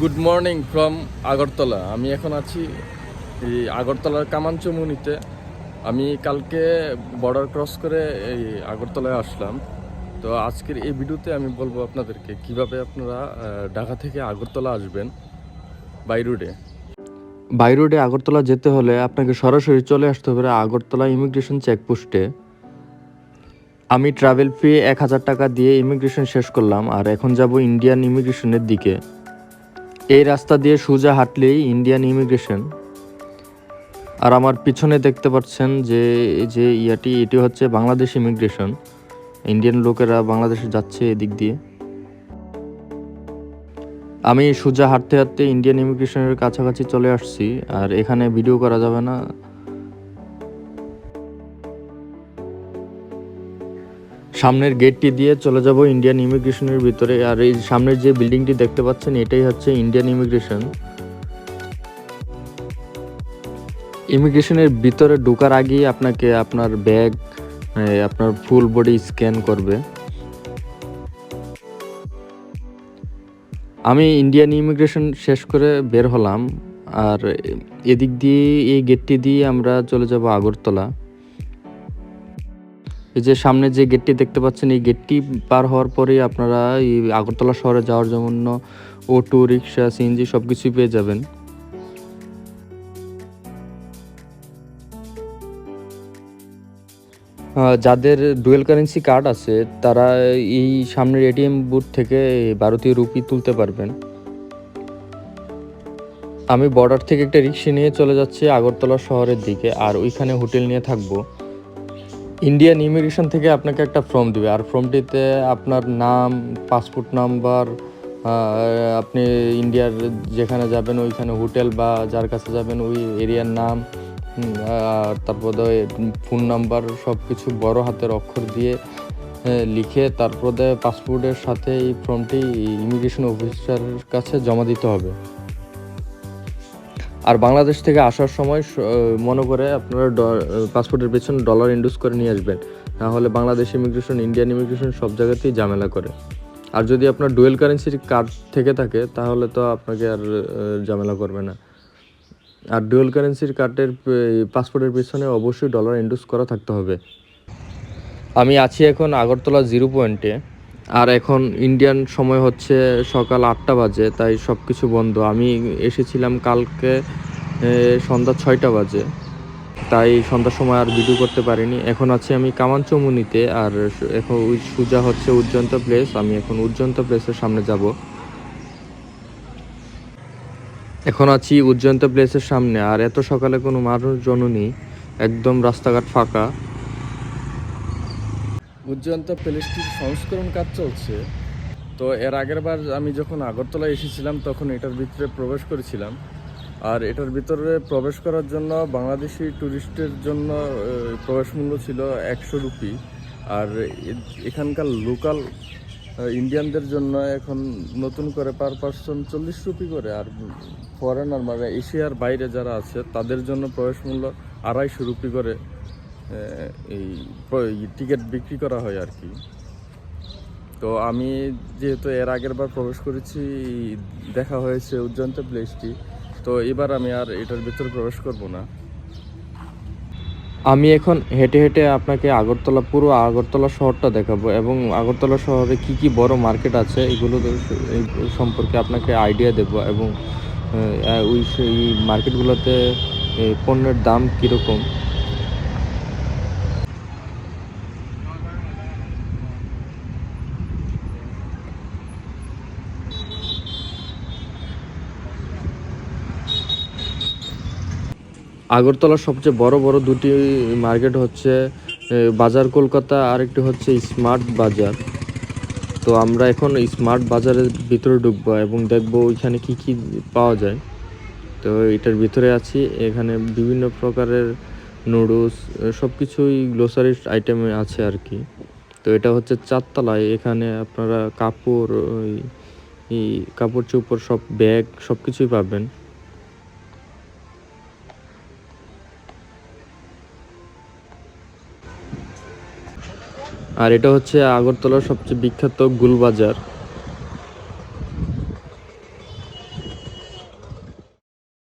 Good morning from Agartala. আমি এখন আছি এই আগরতলার কামানচমুনিতে। আমি কালকে বর্ডার ক্রস করে এই আগরতলায় আসলাম। তো আজকের এই ভিডিওতে আমি বলবো আপনাদেরকে কিভাবে আপনারা ঢাকা থেকে আগরতলা আসবেন বাই রোডে। বাই রোডে আগরতলা যেতে হলে আপনাকে সরাসরি চলে আসতে হবে আগরতলা ইমিগ্রেশন চেকপোস্টে। আমি ট্রাভেল ফি 1000 টাকা দিয়ে ইমিগ্রেশন শেষ করলাম, আর এখন যাব ইন্ডিয়ান ইমিগ্রেশনের দিকে। এই রাস্তা দিয়ে সোজা হাঁটলেই ইন্ডিয়ান ইমিগ্রেশন। আর আমার পিছনে দেখতে পাচ্ছেন যে এটি হচ্ছে বাংলাদেশ ইমিগ্রেশন। ইন্ডিয়ান লোকেরা বাংলাদেশে যাচ্ছে এদিক দিয়ে। আমি সোজা হাঁটতে হাঁটতে ইন্ডিয়ান ইমিগ্রেশনের কাছাকাছি চলে আসছি, আর এখানে ভিডিও করা যাবে না। সামনের গেটটি দিয়ে চলে যাব ইন্ডিয়ান ইমিগ্রেশনের ভিতরে। আর এই সামনের যে বিল্ডিংটি দেখতে পাচ্ছেন এটাই হচ্ছে ইন্ডিয়ান ইমিগ্রেশন। ইমিগ্রেশনের ভিতরে ঢোকার আগেই আপনাকে আপনার ব্যাগ, আপনার ফুল বডি স্ক্যান করবে। আমি ইন্ডিয়ান ইমিগ্রেশন শেষ করে বের হলাম, আর এদিক দিয়ে এই গেটটি দিয়ে আমরা চলে যাব আগরতলা। এই যে সামনে যে গেটটি দেখতে পাচ্ছেন, এই গেটটি পার হওয়ার পরেই আপনারা এই আগরতলা শহরে যাওয়ার জন্য অটো, রিক্সা, সিএনজি সব কিছুই পেয়ে যাবেন। যাদের ডুয়েল কারেন্সি কার্ড আছে তারা এই সামনের এটিএম বুথ থেকে ভারতীয় রুপি তুলতে পারবেন। আমি বর্ডার থেকে একটা রিক্সা নিয়ে চলে যাচ্ছি আগরতলা শহরের দিকে, আর ওইখানে হোটেল নিয়ে থাকবো। ইন্ডিয়ান ইমিগ্রেশন থেকে আপনাকে একটা ফর্ম দিবে, আর ফর্মটিতে আপনার নাম, পাসপোর্ট নাম্বার, আপনি ইন্ডিয়ার যেখানে যাবেন ওইখানে হোটেল বা যার কাছে যাবেন ওই এরিয়ার নাম, আর তারপরে ফোন নাম্বার সব কিছু বড় হাতের অক্ষর দিয়ে লিখে তারপরে পাসপোর্টের সাথে এই ফর্মটি ইমিগ্রেশন অফিসারের কাছে জমা দিতে হবে। আর বাংলাদেশ থেকে আসার সময় মনে করে আপনারা পাসপোর্টের পেছনে ডলার ইন্ডিউস করে নিয়ে আসবেন, নাহলে বাংলাদেশ ইমিগ্রেশন, ইন্ডিয়ান ইমিগ্রেশন সব জায়গাতেই ঝামেলা করে। আর যদি আপনার ডুয়েল কারেন্সির কার্ড থেকে থাকে তাহলে তো আপনাকে আর ঝামেলা করবে না। আর ডুয়েল কারেন্সির কার্ডের পাসপোর্টের পেছনে অবশ্যই ডলার ইন্ডিউস করা থাকতে হবে। আমি আছি এখন আগরতলা 0 পয়েন্টে, আর এখন ইন্ডিয়ান সময় হচ্ছে সকাল 8টা বাজে, তাই সব কিছু বন্ধ। আমি এসেছিলাম কালকে সন্ধ্যা 6টা বাজে, তাই সন্ধ্যার সময় আর ভিডিও করতে পারিনি। এখন আছি আমি কামানচমুনিতে, আর এখন ওই সোজা হচ্ছে উজ্জন্ত প্লেস। আমি এখন উজ্জন্ত প্লেসের সামনে যাব। এখন আছি উজ্জন্ত প্লেসের সামনে, আর এত সকালে কোনো মানুষজনও নেই, একদম রাস্তাঘাট ফাঁকা। উজ্জয়ন্ত প্যালেসটির সংস্করণ কাজ চলছে। তো এর আগের বার আমি যখন আগরতলায় এসেছিলাম তখন এটার ভিতরে প্রবেশ করেছিলাম। আর এটার ভিতরে প্রবেশ করার জন্য বাংলাদেশি ট্যুরিস্টের জন্য প্রবেশ মূল্য ছিল 100 রুপি। আর এখানকার লোকাল ইন্ডিয়ানদের জন্য এখন নতুন করে পার পার্সন 40 রুপি করে। আর ফরেনার মানে এশিয়ার বাইরে যারা আছে তাদের জন্য প্রবেশ মূল্য 250 রুপি করে এই টিকিট বিক্রি করা হয় আর কি। তো আমি যেহেতু এর আগের বার প্রবেশ করেছি, দেখা হয়েছে উজ্জয়ন্ত প্লেসটি, তো এবার আমি আর এটার ভিতরে প্রবেশ করব না। আমি এখন হেঁটে হেঁটে আপনাকে পুরো আগরতলা শহরটা দেখাবো, এবং আগরতলা শহরে কি কি বড় মার্কেট আছে এগুলো সম্পর্কে আপনাকে আইডিয়া দেবো, এবং ওই সেই মার্কেটগুলোতে পণ্যের দাম কীরকম। আগরতলার সবচেয়ে বড় বড় দুটি মার্কেট হচ্ছে বাজার কলকাতা, আর একটি হচ্ছে স্মার্ট বাজার। তো আমরা এখন স্মার্ট বাজারের ভিতরে ঢুকবো এবং দেখবো ওইখানে কি কি পাওয়া যায়। তো এটার ভিতরে আছি, এখানে বিভিন্ন প্রকারের নুডলস সব কিছুই গ্লোসারি আইটেমে আছে আর কি। তো এটা হচ্ছে 4তলায়, এখানে আপনারা কাপড়, এই কাপড় চোপড় সব, ব্যাগ সব কিছুই পাবেন। আর এটা হচ্ছে আগরতলার সবচেয়ে বিখ্যাত গুলবাজার।